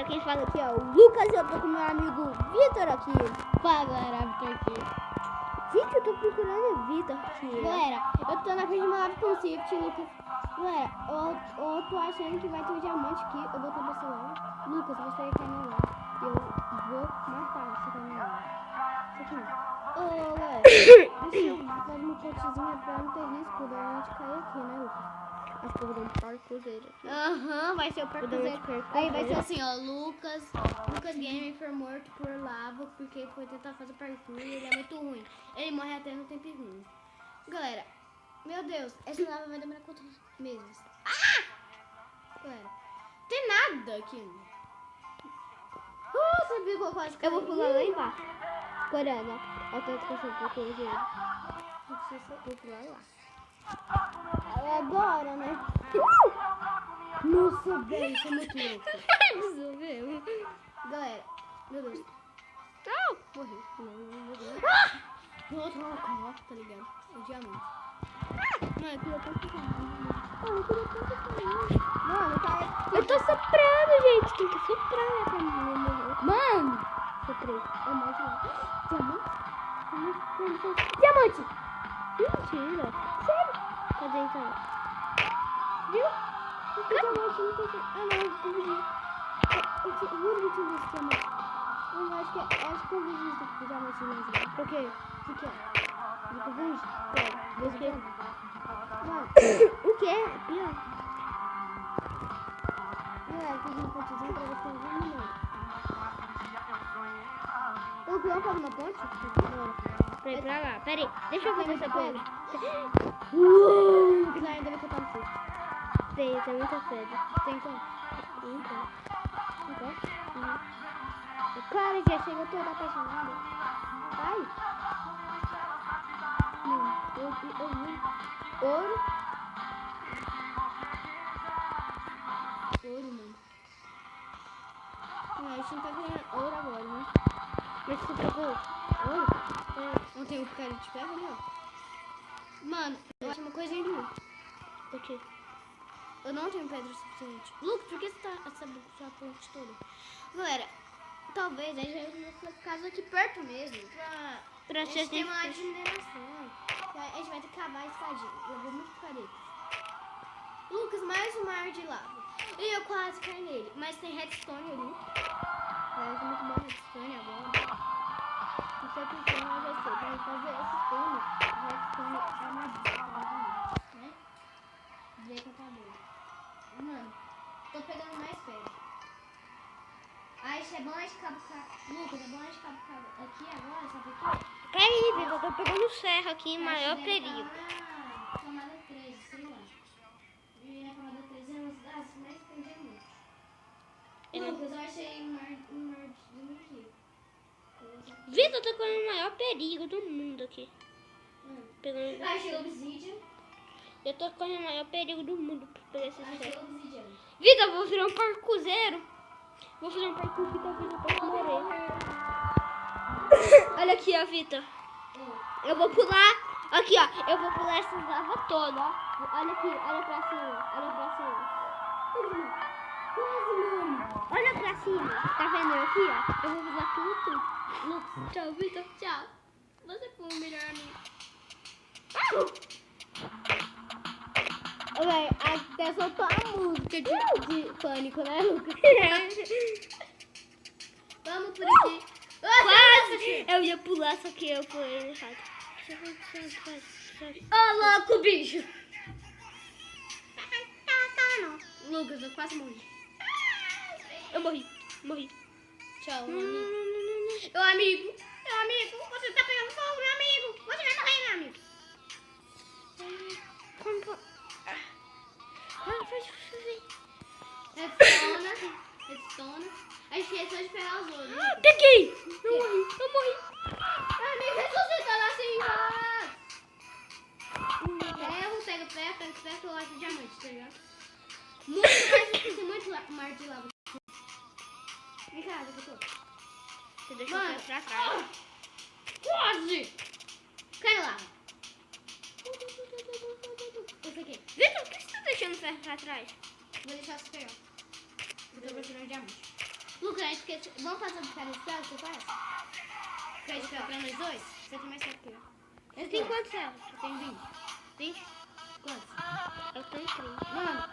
quem fala aqui é o Lucas e eu tô com meu amigo Vitor aqui. Fala, galera, Vitor aqui. Gente, eu tô procurando o Vitor aqui. Galera, eu tô na frente de uma lava com Swift, Lucas. Galera, eu tô achando que vai ter um diamante aqui. Eu vou tomar esse lava. Lucas, você cai na lava. Eu vou matar você cair na lava. Isso aqui. Ô, galera, deixa eu fazer uma pontezinha pra não ter risco da gente cair aqui, né, Lucas? Acho que eu vou dar um parkourzeiro aqui. Aham, vai ser o parkourzeiro. Aí vai ser assim, ó, Lucas Gamer foi morto por lava porque foi tentar fazer parkour e ele é muito ruim. Ele morre até no tempo ruim. Galera, meu Deus, essa lava vai demorar quantos meses? Ah! Galera, tem nada aqui. Você viu qual quase Eu vou pular lá embaixo. Corando, ó. Eu tô esquecendo um parkourzeiro. Vou pular lá. Agora, né? Nossa, velho, isso é muito louco. Resolveu. Galera, meu Deus. Não. Morri. Vou trocar, tá ligado? O diamante. Mano, eu queria tanto Mano, tá. Eu tô soprando, gente. Tem que soprar, né? Pra mim morrer. Mano! Soprei. É mais de lá. Diamante! Mentira. Sério? Cadê então? Viu? Que diamante? Não tem. Ah, não, eu confundi. Eu juro que tinha esse diamante. Eu acho que eu vi isso do diamante mais lá. Por quê? O que é? Do confunde? Pera, Vê se é. Mano, o quê? Pior. galera, fiz uma pontezinha pra você ver, mano. O Clã faz uma ponte? Pra ir pra lá. Pera aí. Deixa eu fazer essa ponte. Que lá ainda vai contar no susto. Tem muita pedra. Tem como? Então. Então? Cara, já chegou toda apaixonada. Ai. Eu vi. Ouro. Ouro, mano. Não, a gente não tá ganhando ouro agora, né? Mas você pegou? Ouro? Não tem um cara de ferro ali, ó. Mano, eu acho uma coisa ruim. O quê? Eu não tenho pedra suficiente. Lucas, por que você tá essa ponte toda? Galera, talvez a gente nossa casa aqui perto mesmo. Pra A gente tem uma área gente... de mineração. A gente vai ter que cavar a escadinha. Levou muito picareta. Lucas, mais uma área de lava. E eu quase caí nele. Mas tem redstone ali. Parece muito bom redstone agora. Não sei por que, mas eu sei. Pra fazer esse turno, redstone é uma dica, né? Ver que eu tá doido. Mano, tô pegando mais pedra. Ai, é bom a gente cavucar. Lucas, é bom a gente cavucar aqui agora, sabe por quê? Peraí, Vitor. Eu tô pegando ferro aqui em maior perigo. Ah, camada 13, sei lá. E a camada 13 é uma das mais prendia muito. Lucas, eu achei um mar aqui. Vitor, eu tô com o maior perigo do mundo aqui. Pegando... Achei obsidian. Eu tô com o maior perigo do mundo pra pegar esse Achei ferro. obsidian. Vitor, eu vou virar um parkourzeiro. Vou fazer um parkour que talvez eu possa morrer. Olha aqui, ó, Vitor. Eu vou pular. Aqui, ó. Eu vou pular essas lavas todas, ó. Olha aqui, olha pra cima. Olha pra cima. Quase, mano. Olha pra cima. Tá vendo eu aqui, ó? Eu vou pular tudo. Lucas, tchau, Vitor. Tchau. Você foi o melhor amigo. Véi, até soltou a música de pânico, né, Lucas? Vamos por aqui. Quase! Eu ia pular, só que eu pulei errado. Ô, louco, bicho! Lucas, eu quase morri. Eu morri. Tchau, meu amigo. Meu amigo, você tá pegando fogo, meu amigo. Você vai morrer, meu amigo. Redstone. A gente esqueceu de pegar os outros. Peguei! Eu morri. Amigo, ressuscitando assim, pega ferro, eu acho diamante, tá ligado? Muito mais difícil, muito mar de lava. Vem cá, onde eu tô? Você deixou o ferro pra trás. Quase! Cai lá. Esse aqui. Vitor, por que você tá deixando o ferro pra trás? Vou deixar você pegar. Eu tô procurando diamante. Lucas, a gente esquece. Vamos fazer um cara de ferro, você faz? Cara de ferro pra nós dois? Você tem mais ferro que eu. Eu tenho quantos ferros? Eu tenho 20. 20? Quantos? Eu tenho 30. Mano,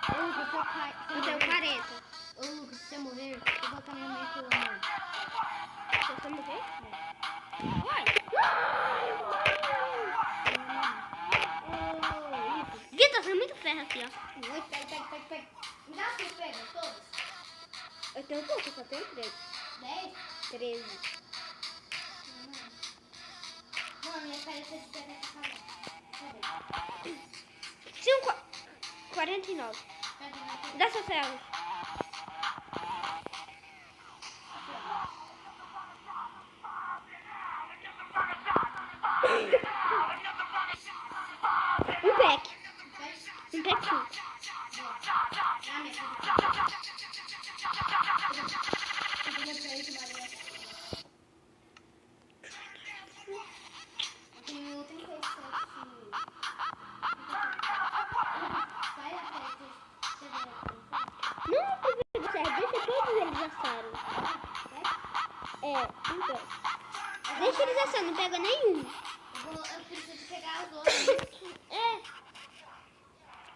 ô Lucas, se eu cair. Eu tenho 40. Ô Lucas, se você morrer, eu vou colocar minha mãe pelo amor. Se você morrer? Vai! Vitor, tem muito ferro aqui, ó. Oi, pega. Me dá suas pedras, todas. Eu tenho pouco, só tenho 3. 10? 13. Mano, minha pedra de pedra tá acabando. Cadê? 49. Cadê? Dá seus ferros. Um pack. Um pack sim. Não, deixa todos eles assarem. Então. Deixa eles assando, não pega nenhum. Eu preciso pegar os outros.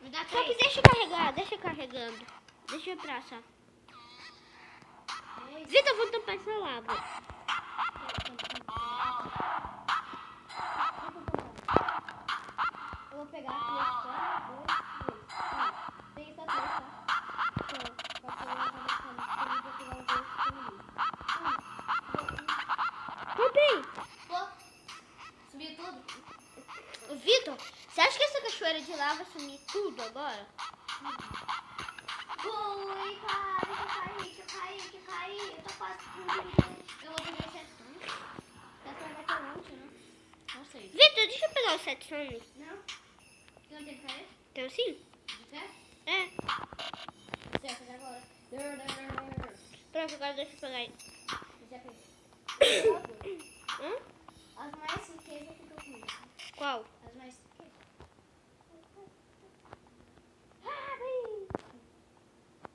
Me dá Só que 3. deixa carregando. Deixa eu pra assar. Vitor, eu vou tampar essa lava. Eu vou pegar aqui, 1, 2, 3. Tem só 3, tá? Tampei. Pô, subiu tudo? Vitor, você acha que essa cachoeira de lava sumir tudo agora? Oi, cara, deixa eu cair. Eu tô quase explodindo. Eu vou pegar esse assunto. Essa vai ter longe, né? Não sei. Vitor, deixa eu pegar os 7 sons. Não? Você não tem que cair? Então sim? De pé? É. Certo, agora. Pronto, agora deixa eu pegar aí. Já peguei. Hã? As mais riquezas ficam comigo. Qual? As mais riquezas.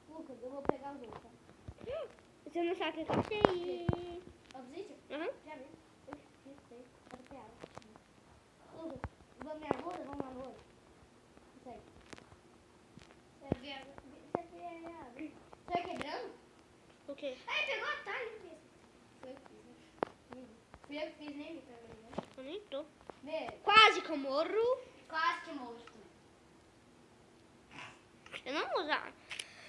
Lucas, eu vou pegar os outros. Tá? Você não sabe o que eu sei. Obsidian? Aham. Já vi. Eu sei. Tá do piada. Lucas, vamos me ajuda? Vamos lá no outro. Isso aí. Você vai quebrando? O quê? Ai, pegou a talha mesmo. Foi eu que fiz, né? Fui eu que fiz, nem vi também, né? Eu nem tô. Vê, Quase que eu morro. quase que morro também. Eu não vou usar.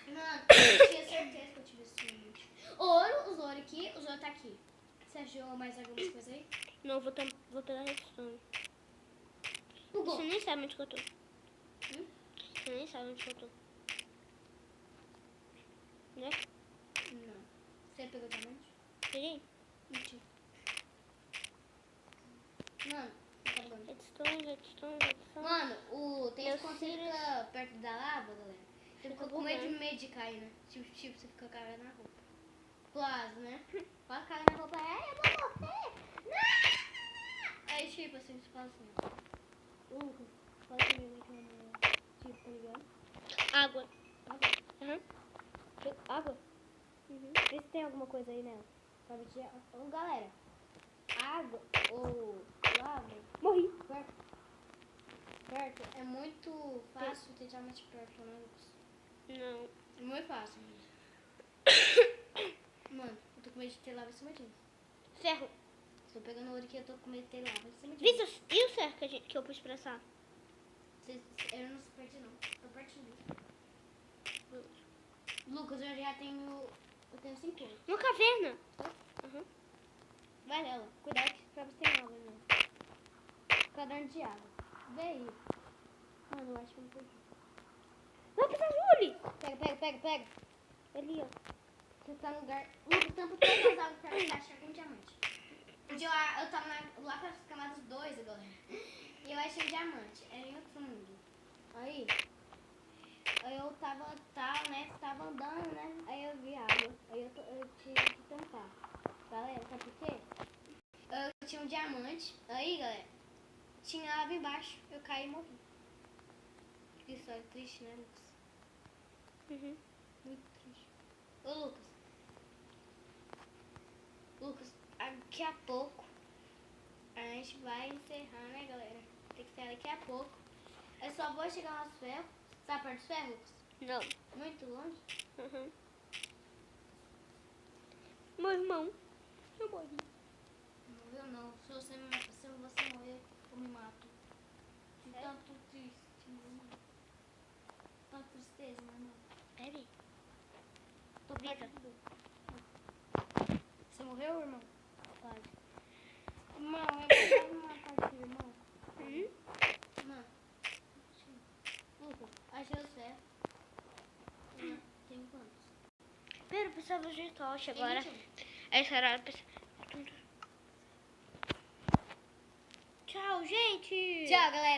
Não, eu tinha certeza que eu tive esse limite. Ouro, os ouro aqui, os ouro tá aqui. Você achou mais algumas coisas aí? Não, vou pegar redstone. Bugou. Você nem sabe onde que eu tô. Hum? Você nem sabe onde que eu tô. Né? Não. Você pegou diamante? Peguei. Mentira. Mano, tá bom. Redstone. Mano, tem Meu esse quando você filho- fica perto da lava, galera. Você fica com bugando. medo de cair, né? Tipo, você fica cagando na roupa. Quase, né? Quase caga na roupa. Ai, eu vou morrer. Não! Aí, tipo assim, você fala assim, ó. Lucas, fala comigo que tipo, tá ligado? Água. Água? Aham. Água? Uhum. Vê se tem alguma coisa aí nela. Sabe que ô, galera, água ou lava Morri. perto é muito fácil ter diamante perto, né, Lucas? Não. É muito fácil, gente. Mano, eu tô com medo de ter lava em cima de mim. Ferro. Tô pegando ouro aqui, eu tô com medo de ter lava em cima de Vitor, e o ferro que eu pus pra assar? mim. Eu não se perdi não. Tô pertinho dele. Lucas, eu já tenho. Eu tenho 5 ouros. Uma caverna. Uhum. Vai nela. Cuidado que pra você ter água, né? Caderno de água. Vê aí. Mano, eu acho que eu não perdi. Vou pra Júlia. Pega. Ali, ó. Você tá no lugar. Lucas, tampa todas as águas pra você achar com diamante. Eu tava lá pras camadas 2 agora. E eu achei diamante. Era em outro mundo. Aí eu tava né? Tava andando, né? Aí eu vi água. Aí eu tive que tampar. Galera, sabe por quê? Eu tinha um diamante. Aí, galera, tinha água embaixo. Eu caí e morri. Que história triste, né, Lucas? Uhum. Muito triste. Ô, Lucas, Lucas, daqui a pouco a gente vai encerrar, né, galera? Tem que ser daqui a pouco. Eu só vou chegar nos ferros. Tá perto dos ferros, Lucas? Não. Muito longe? Uhum. Meu irmão. Eu morri. Morreu não. Se você morrer, eu me mato. De tanto triste, mano. Tanta tristeza, mano. Peraí. Tô viva. Você morreu, irmão? Quase. Irmão, eu vou matar aqui, irmão. Mano. Lucas, achei os ferros. Tem quantos? Pera, eu precisava de tocha Tem agora. 21. Essa era a pessoa. Tchau, gente. Tchau, galera.